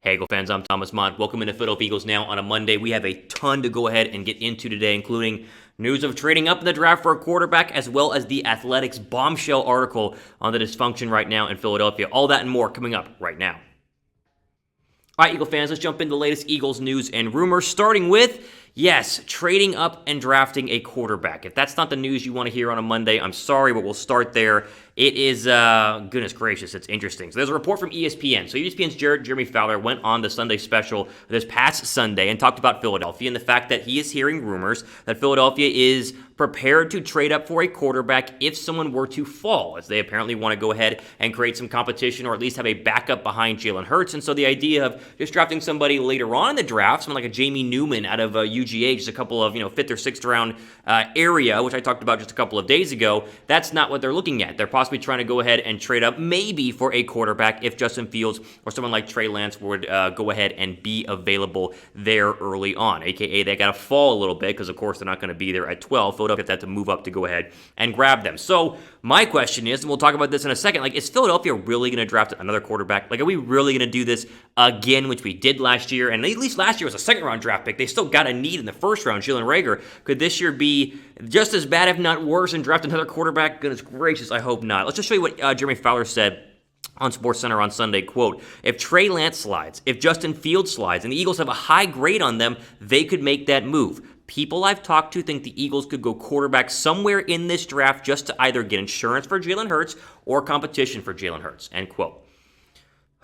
Hey, Eagle fans, I'm Thomas Mott. Welcome into Philadelphia Eagles Now on a Monday. We have a ton to go ahead and get into today, including news of trading up in the draft for a quarterback, as well as the Athletics bombshell article on the dysfunction right now in Philadelphia. All that and more coming up right now. All right, Eagle fans, let's jump into the latest Eagles news and rumors, starting with, yes, trading up and drafting a quarterback. If that's not the news you want to hear on a Monday, I'm sorry, but we'll start there. It is, goodness gracious, it's interesting. So there's a report from ESPN. So ESPN's Jeremy Fowler went on the Sunday special this past Sunday and talked about Philadelphia and the fact that he is hearing rumors that Philadelphia is prepared to trade up for a quarterback if someone were to fall, as they apparently want to go ahead and create some competition or at least have a backup behind Jalen Hurts. And so the idea of just drafting somebody later on in the draft, someone like a Jamie Newman out of UGA, just a couple of, 5th or 6th round area, which I talked about just a couple of days ago, that's not what they're looking at. They're possibly trying to go ahead and trade up maybe for a quarterback if Justin Fields or someone like Trey Lance would go ahead and be available there early on, aka they got to fall a little bit because, of course, they're not going to be there at 12. Philadelphia had to move up to go ahead and grab them. So my question is, and we'll talk about this in a second, is Philadelphia really going to draft another quarterback? Are we really going to do this again, which we did last year? And at least last year was a second-round draft pick. They still got a need in the first round, Jalen Reagor. Could this year be just as bad, if not worse, and draft another quarterback? Goodness gracious, I hope not. Let's just show you what Jeremy Fowler said on SportsCenter on Sunday, quote, "If Trey Lance slides, if Justin Fields slides, and the Eagles have a high grade on them, they could make that move. People I've talked to think the Eagles could go quarterback somewhere in this draft just to either get insurance for Jalen Hurts or competition for Jalen Hurts," end quote.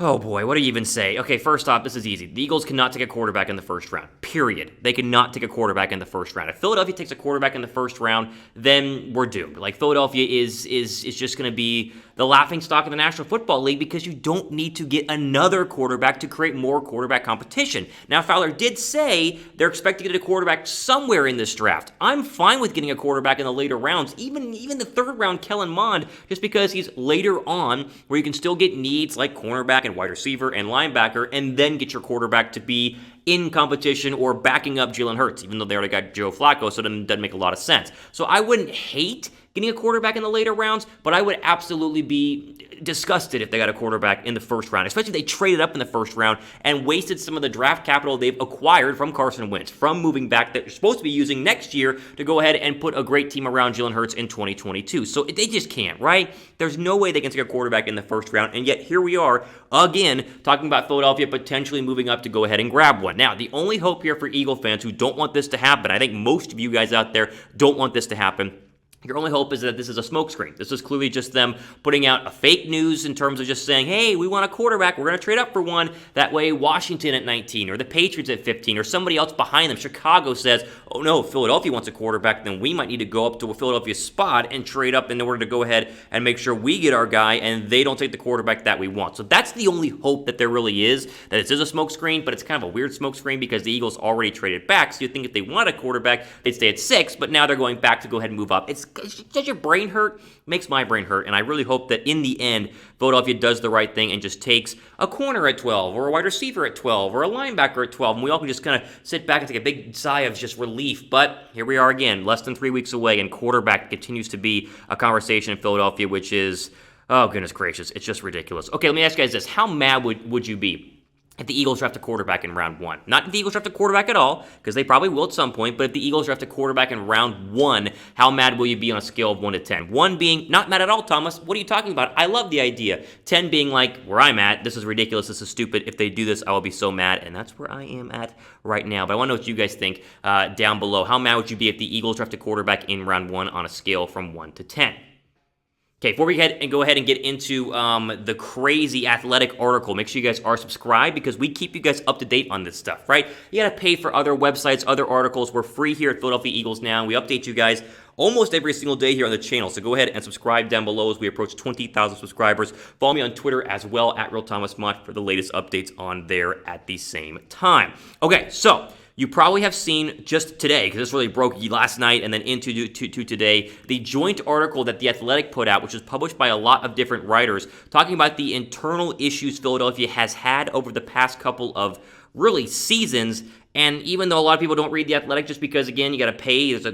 Oh boy, what do you even say? Okay, first off, this is easy. The Eagles cannot take a quarterback in the first round, period. They cannot take a quarterback in the first round. If Philadelphia takes a quarterback in the first round, then we're doomed. Philadelphia is just going to be the laughingstock of the National Football League because you don't need to get another quarterback to create more quarterback competition. Now, Fowler did say they're expecting to get a quarterback somewhere in this draft. I'm fine with getting a quarterback in the later rounds, even the third round, Kellen Mond, just because he's later on where you can still get needs like cornerback and wide receiver and linebacker, and then get your quarterback to be in competition or backing up Jalen Hurts, even though they already got Joe Flacco, so it doesn't make a lot of sense. So I wouldn't hate getting a quarterback in the later rounds, but I would absolutely be disgusted if they got a quarterback in the first round, especially if they traded up in the first round and wasted some of the draft capital they've acquired from Carson Wentz, from moving back that you're supposed to be using next year to go ahead and put a great team around Jalen Hurts in 2022. So they just can't, right? There's no way they can take a quarterback in the first round, and yet here we are again talking about Philadelphia potentially moving up to go ahead and grab one. Now, the only hope here for Eagle fans who don't want this to happen, I think most of you guys out there don't want this to happen, your only hope is that this is a smokescreen. This is clearly just them putting out a fake news in terms of just saying, hey, we want a quarterback, we're going to trade up for one. That way Washington at 19 or the Patriots at 15 or somebody else behind them, Chicago says, oh no, Philadelphia wants a quarterback, then we might need to go up to a Philadelphia spot and trade up in order to go ahead and make sure we get our guy and they don't take the quarterback that we want. So that's the only hope that there really is, that this is a smokescreen, but it's kind of a weird smokescreen because the Eagles already traded back. So you'd think if they want a quarterback, they'd stay at 6, but now they're going back to go ahead and move up. Does your brain hurt? Makes my brain hurt, and I really hope that in the end, Philadelphia does the right thing and just takes a corner at 12 or a wide receiver at 12 or a linebacker at 12, and we all can just kind of sit back and take a big sigh of just relief. But here we are again, less than 3 weeks away, and quarterback continues to be a conversation in Philadelphia, which is, oh goodness gracious, it's just ridiculous. Okay, let me ask you guys this. How mad would you be if the Eagles draft a quarterback in round 1? Not if the Eagles draft a quarterback at all, because they probably will at some point, but if the Eagles draft a quarterback in round 1, how mad will you be on a scale of 1 to 10? 1 being, not mad at all, Thomas. What are you talking about? I love the idea. 10 being where I'm at, this is ridiculous, this is stupid. If they do this, I will be so mad, and that's where I am at right now. But I want to know what you guys think down below. How mad would you be if the Eagles draft a quarterback in round 1 on a scale from 1 to 10? Okay, before we go ahead and get into the crazy athletic article, make sure you guys are subscribed because we keep you guys up to date on this stuff, right? You got to pay for other websites, other articles. We're free here at Philadelphia Eagles Now. We update you guys almost every single day here on the channel. So go ahead and subscribe down below as we approach 20,000 subscribers. Follow me on Twitter as well, at RealThomasMott, for the latest updates on there at the same time. Okay, so you probably have seen just today, because this really broke last night and then into today, the joint article that The Athletic put out, which was published by a lot of different writers, talking about the internal issues Philadelphia has had over the past couple of really seasons. And even though a lot of people don't read The Athletic just because, again, you got to pay, there's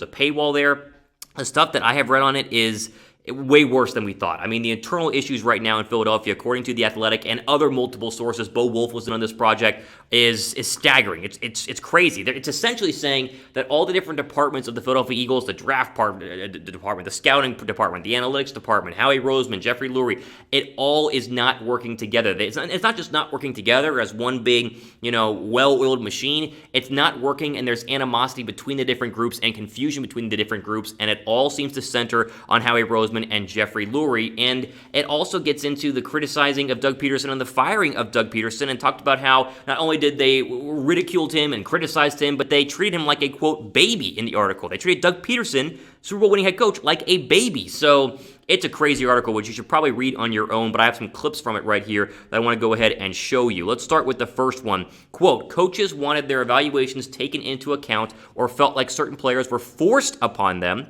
a paywall there, the stuff that I have read on it is way worse than we thought. I mean, the internal issues right now in Philadelphia, according to The Athletic and other multiple sources, Bo Wolf was in on this project, is staggering. It's crazy. It's essentially saying that all the different departments of the Philadelphia Eagles, the draft department, the scouting department, the analytics department, Howie Roseman, Jeffrey Lurie, it all is not working together. It's not just not working together as one big, well-oiled machine. It's not working, and there's animosity between the different groups and confusion between the different groups, and it all seems to center on Howie Roseman and Jeffrey Lurie. And it also gets into the criticizing of Doug Pederson and the firing of Doug Pederson, and talked about how not only did they ridiculed him and criticized him, but they treated him like a, quote, baby in the article. They treated Doug Pederson, Super Bowl winning head coach, like a baby. So it's a crazy article, which you should probably read on your own, but I have some clips from it right here that I want to go ahead and show you. Let's start with the first one. Quote, coaches wanted their evaluations taken into account or felt like certain players were forced upon them.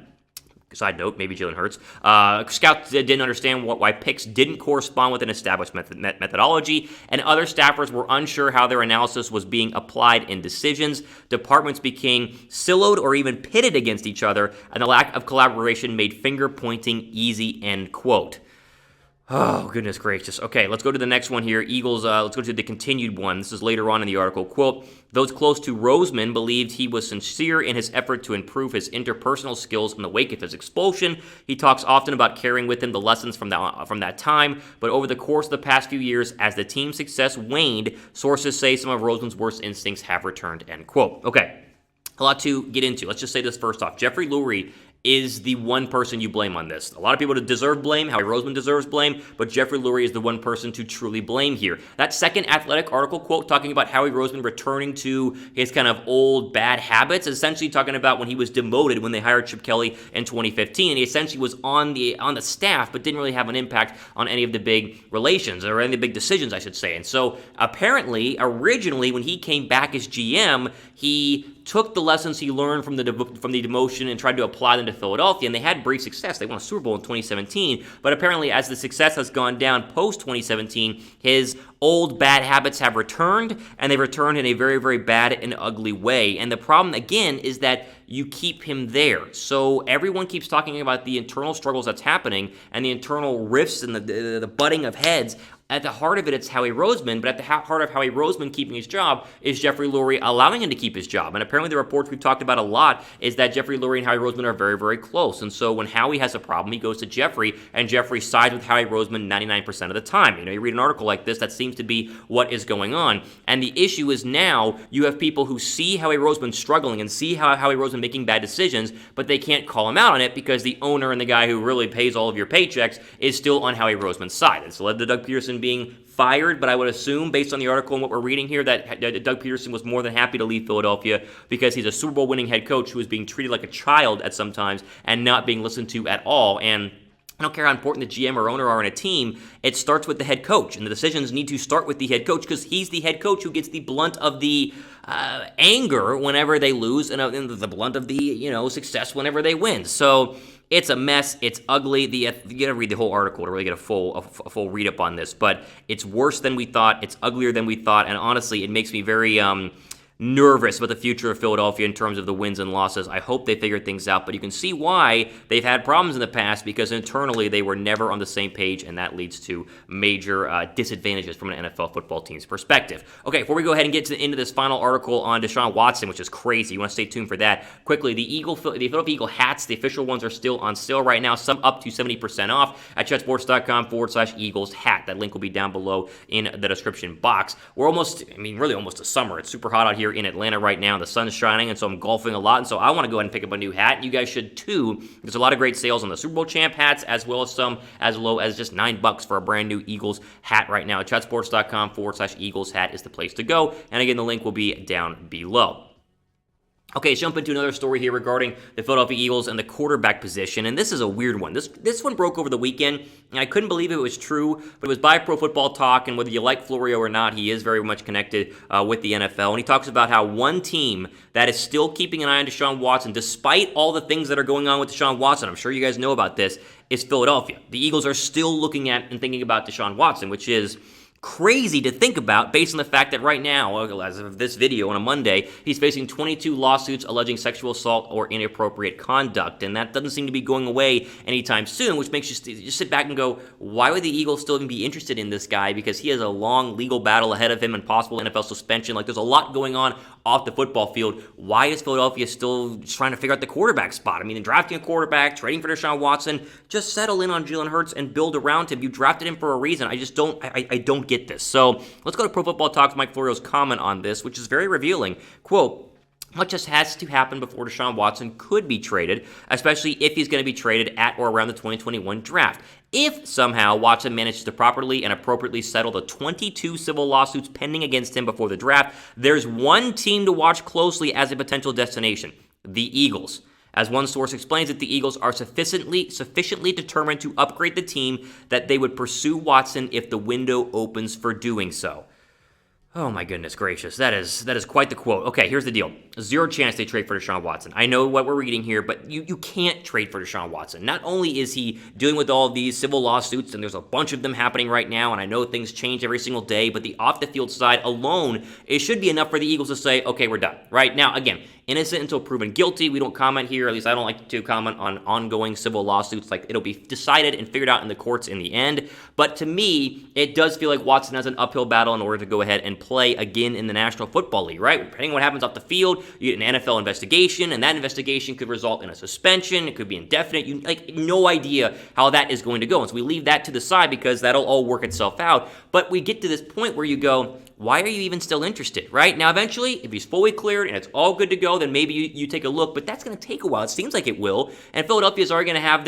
Side note, maybe Jalen Hurts. Scouts didn't understand why picks didn't correspond with an established methodology, and other staffers were unsure how their analysis was being applied in decisions. Departments became siloed or even pitted against each other, and the lack of collaboration made finger-pointing easy, end quote. Oh, goodness gracious. Okay, let's go to the next one here. Eagles, let's go to the continued one. This is later on in the article. Quote, those close to Roseman believed he was sincere in his effort to improve his interpersonal skills in the wake of his expulsion. He talks often about carrying with him the lessons from that time, but over the course of the past few years, as the team's success waned, sources say some of Roseman's worst instincts have returned, end quote. Okay, a lot to get into. Let's just say this first off. Jeffrey Lurie is the one person you blame on this. A lot of people deserve blame. Howie Roseman deserves blame, but Jeffrey Lurie is the one person to truly blame here. That second Athletic article quote talking about Howie Roseman returning to his kind of old bad habits, essentially talking about when he was demoted when they hired Chip Kelly in 2015, and he essentially was on the staff but didn't really have an impact on any of the big relations or any of the big decisions, I should say. And so apparently, originally when he came back as GM, he took the lessons he learned from the demotion and tried to apply them to Philadelphia, and they had brief success. They won a Super Bowl in 2017, but apparently as the success has gone down post-2017, his old bad habits have returned, and they've returned in a very, very bad and ugly way. And the problem, again, is that you keep him there. So everyone keeps talking about the internal struggles that's happening and the internal rifts and the butting of heads. At the heart of it, it's Howie Roseman, but at the heart of Howie Roseman keeping his job is Jeffrey Lurie allowing him to keep his job. And apparently the reports we've talked about a lot is that Jeffrey Lurie and Howie Roseman are very, very close. And so when Howie has a problem, he goes to Jeffrey, and Jeffrey sides with Howie Roseman 99% of the time. You read an article like this, that seems to be what is going on. And the issue is now you have people who see Howie Roseman struggling and see Howie Roseman making bad decisions, but they can't call him out on it because the owner and the guy who really pays all of your paychecks is still on Howie Roseman's side. It's led to Doug Pederson being fired, but I would assume, based on the article and what we're reading here, that Doug Pederson was more than happy to leave Philadelphia because he's a Super Bowl winning head coach who is being treated like a child at some times and not being listened to at all. And I don't care how important the GM or owner are in a team, it starts with the head coach, and the decisions need to start with the head coach because he's the head coach who gets the blunt of the anger whenever they lose and the blunt of the success whenever they win. So it's a mess. It's ugly. You gotta read the whole article to really get a full read up on this. But it's worse than we thought. It's uglier than we thought. And honestly, it makes me very nervous about the future of Philadelphia in terms of the wins and losses. I hope they figure things out, but you can see why they've had problems in the past because internally they were never on the same page, and that leads to major disadvantages from an NFL football team's perspective. Okay, before we go ahead and get into this final article on Deshaun Watson, which is crazy, you want to stay tuned for that. Quickly, the Philadelphia Eagle hats, the official ones, are still on sale right now, some up to 70% off at chetsports.com/Eagles hat. That link will be down below in the description box. We're really almost to summer. It's super hot out here in Atlanta right now. The sun's shining, and so I'm golfing a lot, and so I want to go ahead and pick up a new hat. You guys should too. There's a lot of great sales on the Super Bowl champ hats, as well as some as low as just $9 for a brand new Eagles hat right now. chatsports.com/Eagles hat is the place to go, and again, the link will be down below. Okay, let's jump into another story here regarding the Philadelphia Eagles and the quarterback position, and this is a weird one. This one broke over the weekend, and I couldn't believe it was true, but it was by Pro Football Talk, and whether you like Florio or not, he is very much connected with the NFL, and he talks about how one team that is still keeping an eye on Deshaun Watson, despite all the things that are going on with Deshaun Watson, I'm sure you guys know about this, is Philadelphia. The Eagles are still looking at and thinking about Deshaun Watson, which is crazy to think about based on the fact that right now, as of this video on a Monday, he's facing 22 lawsuits alleging sexual assault or inappropriate conduct, and that doesn't seem to be going away anytime soon, which makes you just sit back and go, why would the Eagles still even be interested in this guy? Because he has a long legal battle ahead of him and possible NFL suspension. Like, there's a lot going on off the football field. Why is Philadelphia still trying to figure out the quarterback spot? I mean, drafting a quarterback, trading for Deshaun Watson, just settle in on Jalen Hurts and build around him. You drafted him for a reason. I don't get this. So let's go to Pro Football Talks Mike Florio's comment on this, which is very revealing. Quote, what just has to happen before Deshaun Watson could be traded, especially if he's going to be traded at or around the 2021 draft. If somehow Watson manages to properly and appropriately settle the 22 civil lawsuits pending against him before the draft, there's one team to watch closely as a potential destination: the Eagles. As one source explains it, the Eagles are sufficiently determined to upgrade the team that they would pursue Watson if the window opens for doing so. Oh my goodness gracious, that is quite the quote. Okay, here's the deal. Zero chance they trade for Deshaun Watson. I know what we're reading here, but you can't trade for Deshaun Watson. Not only is he dealing with all of these civil lawsuits, and there's a bunch of them happening right now, and I know things change every single day, but the off-the-field side alone, it should be enough for the Eagles to say, okay, we're done. Right? Now, again, innocent until proven guilty. We don't comment here, at least I don't like to comment on ongoing civil lawsuits. Like, it'll be decided and figured out in the courts in the end. But to me, it does feel like Watson has an uphill battle in order to go ahead and play again in the National Football League, right? Depending on what happens off the field, you get an NFL investigation, and that investigation could result in a suspension. It could be indefinite. You no idea how that is going to go. And so we leave that to the side because that'll all work itself out. But we get to this point where you go, why are you even still interested, right? Now, eventually, if he's fully cleared and it's all good to go, then maybe you take a look, but that's going to take a while. It seems like it will. And Philadelphia's already going to have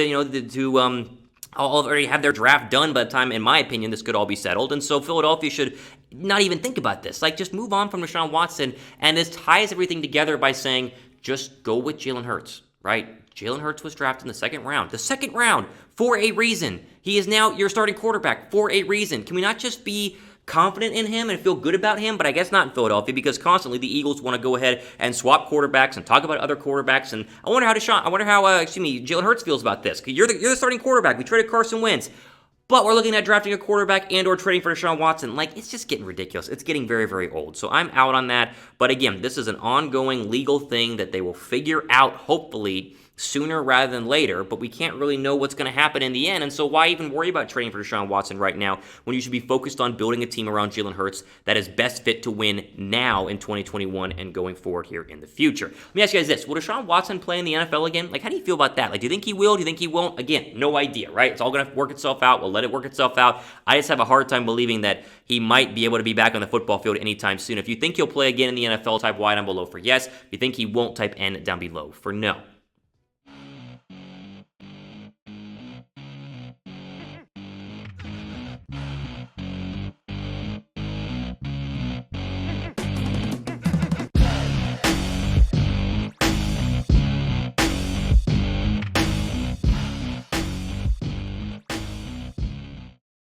already have their draft done by the time, in my opinion, this could all be settled. And so Philadelphia should not even think about this. Like, just move on from Deshaun Watson. And this ties everything together by saying, just go with Jalen Hurts, right? Jalen Hurts was drafted in the second round. The second round, for a reason. He is now your starting quarterback for a reason. Can we not just be confident in him and feel good about him? But I guess not in Philadelphia, because constantly the Eagles want to go ahead and swap quarterbacks and talk about other quarterbacks. And I wonder how Jalen Hurts feels about this. You're the starting quarterback. We traded Carson Wentz, but we're looking at drafting a quarterback and or trading for Deshaun Watson. Like, it's just getting ridiculous. It's getting very, very old. So I'm out on that. But again, this is an ongoing legal thing that they will figure out, hopefully, sooner rather than later, but we can't really know what's going to happen in the end, and so why even worry about trading for Deshaun Watson right now when you should be focused on building a team around Jalen Hurts that is best fit to win now in 2021 and going forward here in the future. Let me ask you guys this. Will Deshaun Watson play in the NFL again? Like, how do you feel about that? Like, do you think he will? Do you think he won't? Again, no idea, right? It's all going to work itself out. We'll let it work itself out. I just have a hard time believing that he might be able to be back on the football field anytime soon. If you think he'll play again in the NFL, type Y down below for yes. If you think he won't, type N down below for no.